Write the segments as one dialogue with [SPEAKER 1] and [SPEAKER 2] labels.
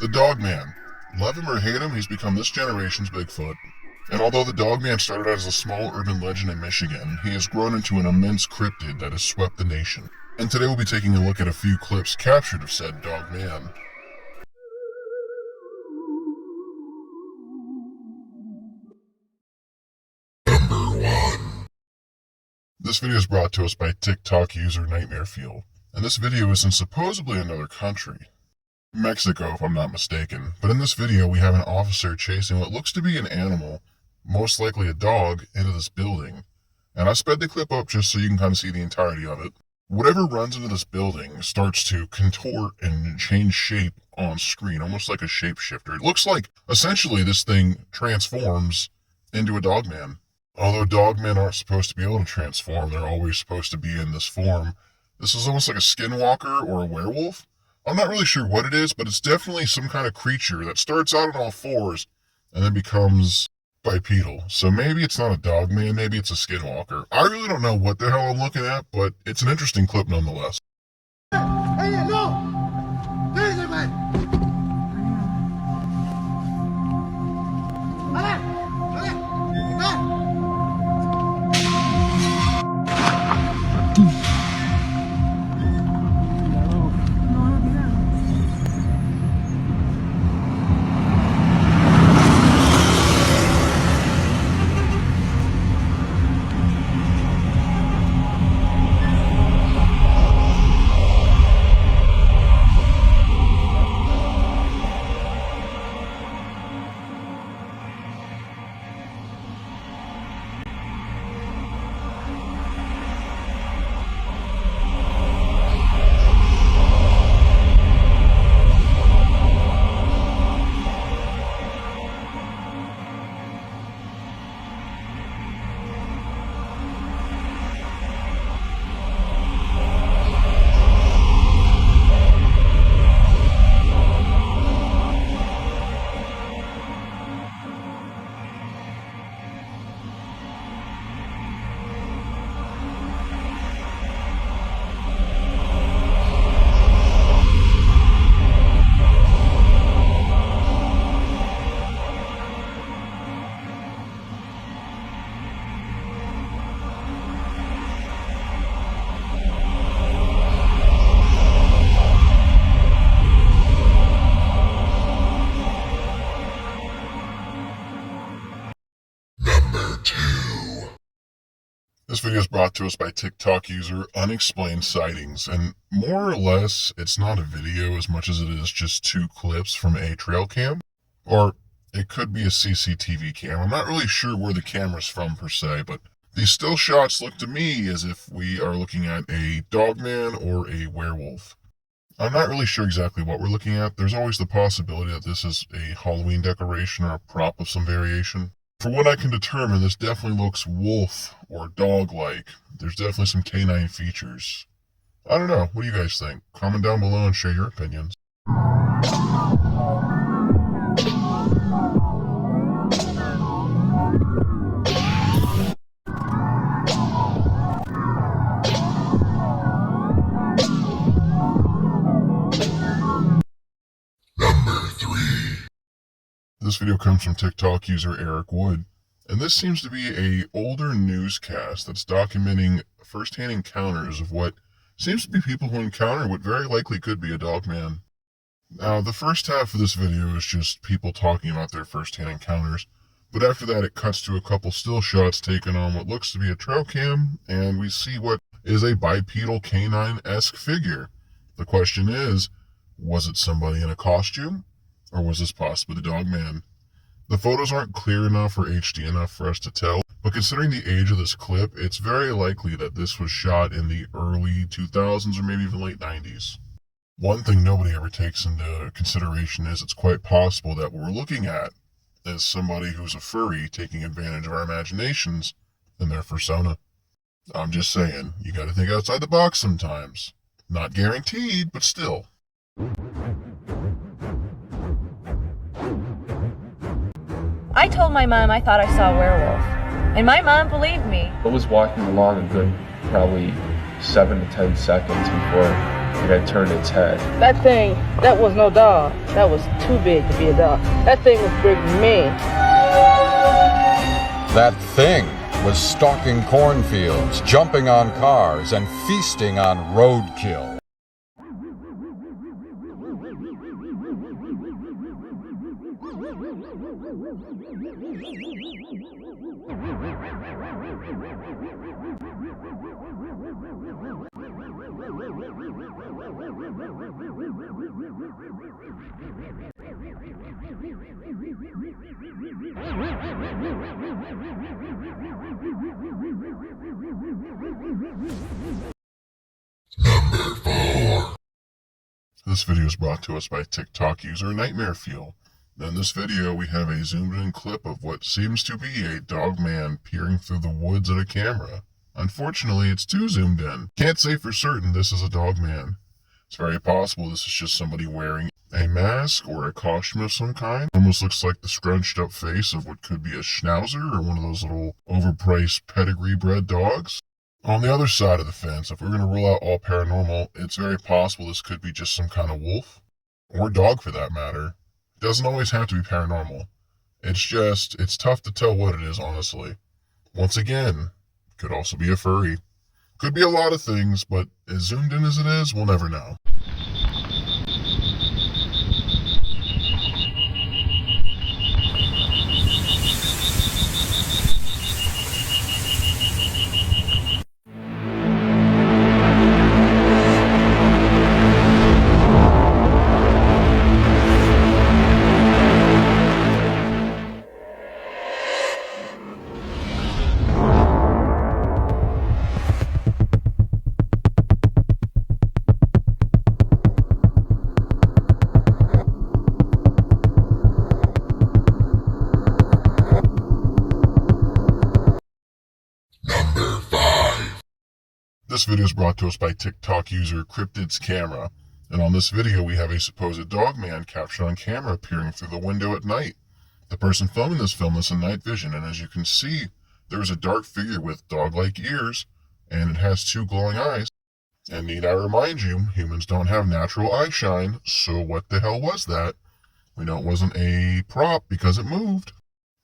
[SPEAKER 1] The Dogman. Love him or hate him, he's become this generation's Bigfoot. And although the Dogman started out as a small urban legend in Michigan, he has grown into an immense cryptid that has swept the nation. And today we'll be taking a look at a few clips captured of said Dogman. Number 1. This video is brought to us by TikTok user Nightmare Fuel, and this video is in supposedly another country. Mexico, if I'm not mistaken, but in this video we have an officer chasing what looks to be an animal, most likely a dog, into this building. And I sped the clip up just so you can kind of see the entirety of it. Whatever runs into this building starts to contort and change shape on screen, almost like a shapeshifter. It looks like, essentially, this thing transforms into a dogman. Although dogmen aren't supposed to be able to transform, they're always supposed to be in this form. This is almost like a skinwalker or a werewolf. I'm not really sure what it is, but it's definitely some kind of creature that starts out on all fours and then becomes bipedal. So maybe it's not a dogman, maybe it's a skinwalker. I really don't know what the hell I'm looking at, but it's an interesting clip nonetheless.
[SPEAKER 2] Hey, no!
[SPEAKER 1] This video is brought to us by TikTok user Unexplained Sightings, and more or less, it's not a video as much as it is just two clips from a trail cam, or it could be a CCTV cam. I'm not really sure where the camera's from per se, but these still shots look to me as if we are looking at a dogman or a werewolf. I'm not really sure exactly what we're looking at. There's always the possibility that this is a Halloween decoration or a prop of some variation. For what I can determine, this definitely looks wolf or dog-like. There's definitely some canine features. I don't know. What do you guys think? Comment down below and share your opinions. Number 3. This video comes from TikTok user Eric Wood, and this seems to be a older newscast that's documenting first-hand encounters of what seems to be people who encounter what very likely could be a dogman. Now, the first half of this video is just people talking about their first-hand encounters, but after that it cuts to a couple still shots taken on what looks to be a trail cam, and we see what is a bipedal canine-esque figure. The question is, was it somebody in a costume? Or was this possibly the dogman? The photos aren't clear enough or HD enough for us to tell, but considering the age of this clip, it's very likely that this was shot in the early 2000s or maybe even late 90s. One thing nobody ever takes into consideration is it's quite possible that what we're looking at is somebody who's a furry taking advantage of our imaginations and their persona. I'm just saying, you gotta think outside the box sometimes. Not guaranteed, but still.
[SPEAKER 3] I told my mom I thought I saw a werewolf, and my mom believed me.
[SPEAKER 4] I was walking along a good probably 7 to 10 seconds before it had turned its head.
[SPEAKER 5] That thing, that was no dog. That was too big to be a dog. That thing was bigger than me.
[SPEAKER 6] That thing was stalking cornfields, jumping on cars, and feasting on roadkill.
[SPEAKER 1] This video is brought to us by TikTok user Nightmare Fuel. In this video, we have a zoomed-in clip of what seems to be a dog man peering through the woods at a camera. Unfortunately, it's too zoomed in. Can't say for certain this is a dog man. It's very possible this is just somebody wearing a mask or a costume of some kind. Almost looks like the scrunched up face of what could be a schnauzer or one of those little overpriced pedigree bred dogs. On the other side of the fence, if we're going to rule out all paranormal, it's very possible this could be just some kind of wolf, or dog for that matter. It doesn't always have to be paranormal. It's tough to tell what it is, honestly. Once again, could also be a furry. Could be a lot of things, but as zoomed in as it is, we'll never know. This video is brought to us by TikTok user Cryptid's Camera, and on this video we have a supposed dog man captured on camera peering through the window at night. The person filming this film is in night vision, and as you can see, there is a dark figure with dog-like ears, and it has two glowing eyes. And need I remind you, humans don't have natural eye shine, so what the hell was that? We know it wasn't a prop because it moved.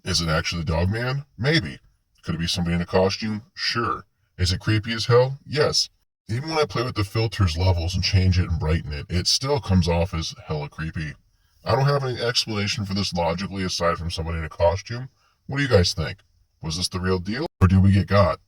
[SPEAKER 1] Is it actually the dog man? Maybe. Could it be somebody in a costume? Sure. Is it creepy as hell? Yes. Even when I play with the filters levels and change it and brighten it, it still comes off as hella creepy. I don't have any explanation for this logically aside from somebody in a costume. What do you guys think? Was this the real deal, or did we get got?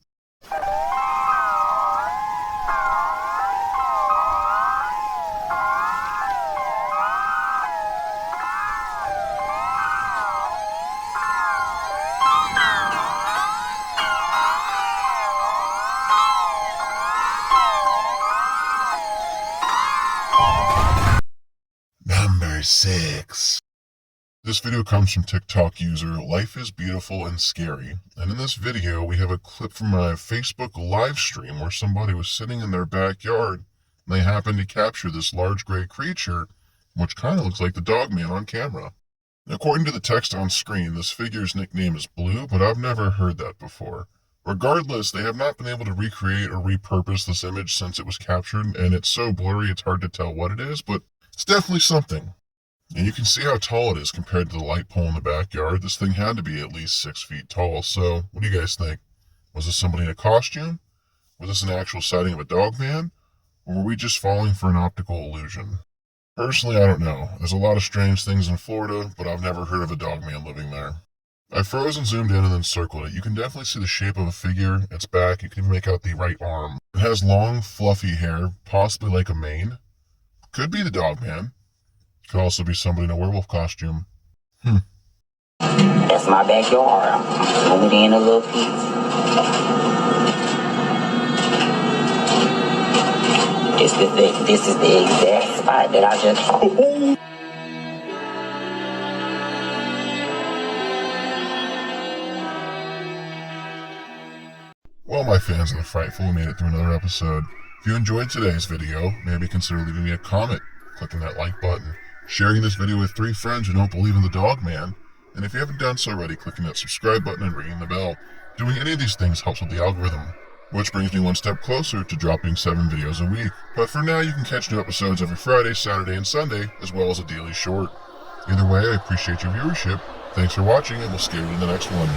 [SPEAKER 1] Number 6. This video comes from TikTok user Life is Beautiful and Scary, and in this video we have a clip from a Facebook live stream where somebody was sitting in their backyard and they happened to capture this large gray creature, which kind of looks like the dog man on camera. According to the text on screen, this figure's nickname is Blue, but I've never heard that before. Regardless, they have not been able to recreate or repurpose this image since it was captured, and it's so blurry it's hard to tell what it is, but it's definitely something. And you can see how tall it is compared to the light pole in the backyard. This thing had to be at least 6 feet tall. So, what do you guys think? Was this somebody in a costume? Was this an actual sighting of a dog man? Or were we just falling for an optical illusion? Personally, I don't know. There's a lot of strange things in Florida, but I've never heard of a dog man living there. I froze and zoomed in and then circled it. You can definitely see the shape of a figure, its back. You can even make out the right arm. It has long, fluffy hair, possibly like a mane. Could be the dog man. Could also be somebody in a werewolf costume.
[SPEAKER 7] That's my backyard. I'm moving in a little piece. This is the exact spot that I just...
[SPEAKER 1] Well, my fans of the Frightful, we made it through another episode. If you enjoyed today's video, maybe consider leaving me a comment, clicking that like button, sharing this video with 3 friends who don't believe in the dog man, and if you haven't done so already, clicking that subscribe button and ringing the bell. Doing any of these things helps with the algorithm. which brings me one step closer to dropping 7 videos a week. But for now, you can catch new episodes every Friday, Saturday, and Sunday, as well as a daily short. Either way, I appreciate your viewership. Thanks for watching, and we'll see you in the next one.